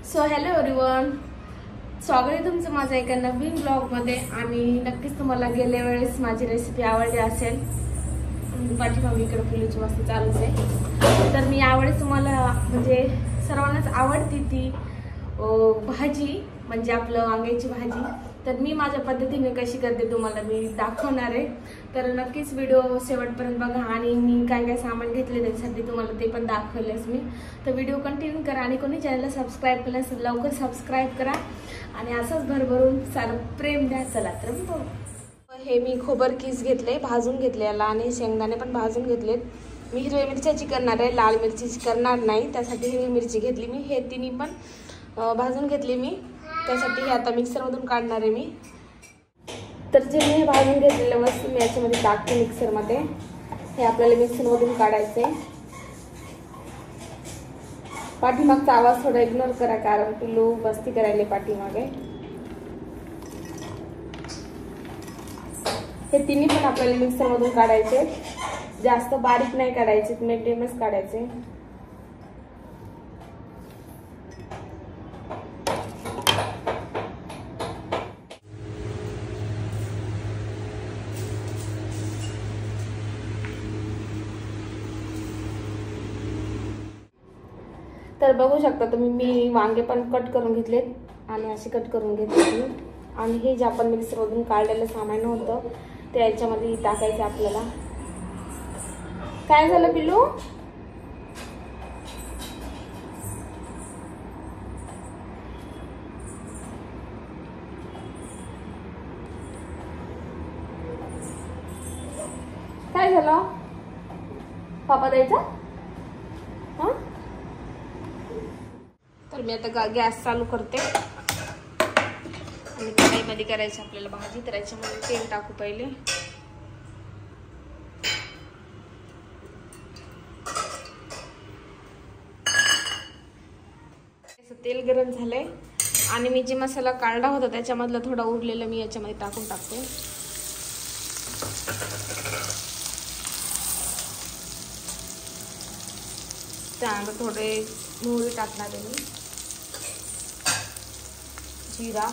So hello everyone, स्वागत आहे तुमचं माझ्या एका नवीन ब्लॉगमध्ये। आणि नक्कीच तुम्हाला गेल्या वेळेस माझी रेसिपी आवडली असेल। पाठीमागे इकडे पिल्लूची मस्ती चालूच आहे। तर मी यावेळेस तुम्हाला म्हणजे सर्वांनाच आवडती ती भाजी म्हणजे आपलं वांग्याची भाजी, तर मी माझ्या पद्धतीने कशी करते तुम्हाला मी दाखवणार आहे। तर नक्कीच व्हिडिओ शेवटपर्यंत बघा आणि मी काय काय सामान घेतले त्यासाठी तुम्हाला ते पण दाखवलेच मी। तर व्हिडिओ कंटिन्यू करा आणि कोणी चॅनलला सबस्क्राइब केलं असेल लवकर सबस्क्राइब करा आणि असंच भरभरून सारं प्रेम द्या। चला तर हे मी खोबर किस घेतले, भाजून घेतले याला आणि शेंगदाणे पण भाजून घेतलेत। मी हिरव्या मिरच्याची करणार आहे, लाल मिरचीची करणार नाही, त्यासाठी हिरवी मिरची घेतली मी। हे तिन्ही पण भाजून घेतली मी, त्यासाठी हे आता मिक्सरमधून काढणार आहे मी। तर जे मी भाजून घेतलेले वस्तू मी याच्यामध्ये टाकते मिक्सरमध्ये। हे आपल्याला मिक्सरमधून काढायचे। पाठीमागचा आवाज थोडा इग्नोर करा कारण पिल्लू मस्ती करायले पाठीमागे। हे तिन्ही पण आपल्याला मिक्सरमधून काढायचे, जास्त बारीक नाही काढायचे, मीडियमच काढायचे। तर बघू शकता तुम्ही मी वांगे पण कट करून घेतलेत आणि असे कट करून घेतले। आणि हे जे आपण मिक्सरमधून काढलेलं सामान होतं ते याच्यामध्ये टाकायचं आपल्याला। काय झालं पिल्लू? काय झालं? पापा द्यायचा? हा, तर मी आता गॅस चालू करते आणि कढईमध्ये करायचं आपल्याला भाजी। तर याच्यामध्ये तेल टाकू पहिले। तेल गरम झालंय आणि मी जे मसाला काढला होता त्याच्यामधला थोडा उरलेला मी याच्यामध्ये टाकून टाकते। त्यानंतर थोडे मोहरी टाकणार आहे मी, जिरा,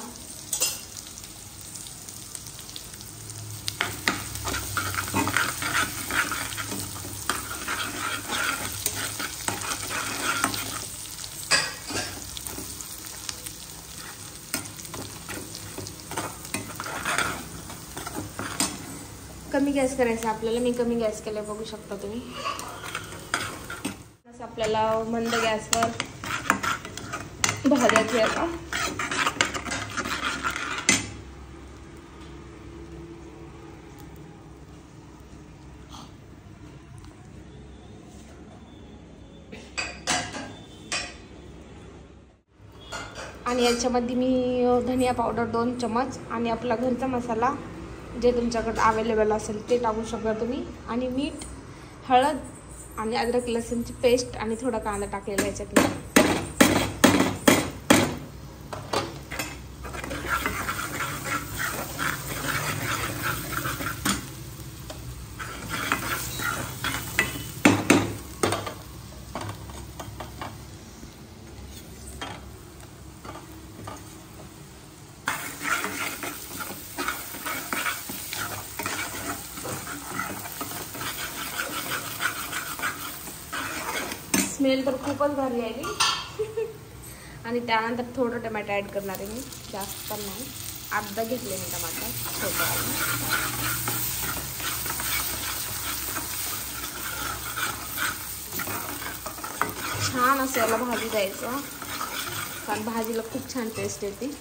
कमी गॅस करायचा आपल्याला। मी कमी गॅस केलाय, बघू शकता तुम्ही। आपल्याला मंद गॅसवर भाजायचे आता। आणि याच्यामध्ये मी धनिया पावडर 2 चम्मच आणि आपला घरचा मसाला जे तुमच्याकडे अवेलेबल असेल ते टाकू शकता तुम्ही। आणि मीठ, हळद आणि अद्रक लसूणची पेस्ट आणि थोडा कांदा टाकलेला याच्यात। स्मेल तर खूपच भारी आली। आणि त्यानंतर थोडं टमाटर ॲड करणार आहे मी, जास्त पण नाही, अर्धा घेतले मी टमाटर छोटा। छान असं याला भाजी द्यायचं कारण भाजीला खूप छान टेस्ट येते।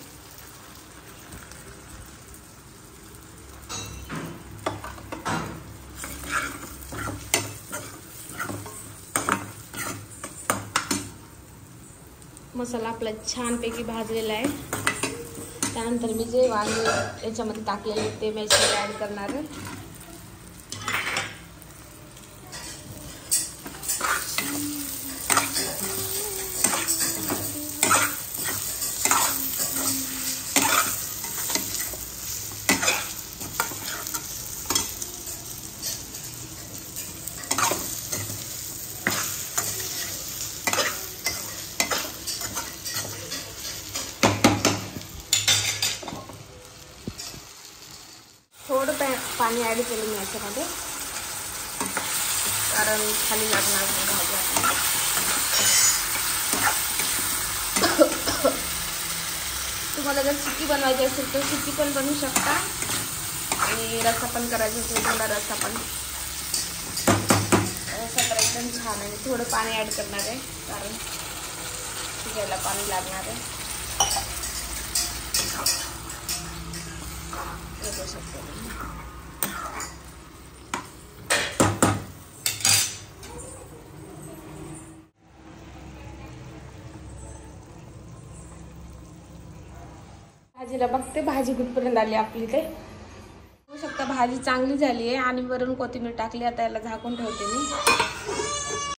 मसाला आपला छानपैकी भाजलेला आहे। त्यानंतर मी जे वांगे याच्यामध्ये टाकलेले ते मी याच्यामध्ये ॲड करणार आहे। पाणी ॲड केलं मी याच्यामध्ये, कारण खाली लागणार नाही भाजी आपली. तुम्हाला जर सुकी बनवायची असेल तर सुकी पण बनवू शकता आणि रस्सा पण करायचा असेल थोडा रस्सा पण. रस्सा तर एकदम छान आहे. थोडं पाणी ॲड करणार आहे कारण शिजायला पाणी लागणार आहे. बघू शकतो भाजीला बघते भाजी कुठपर्यंत आली आपली ते. बघू शकता भाजी चांगली झाली आहे आणि वरून कोथिंबीर टाकली. आता याला झाकून ठेवते मी.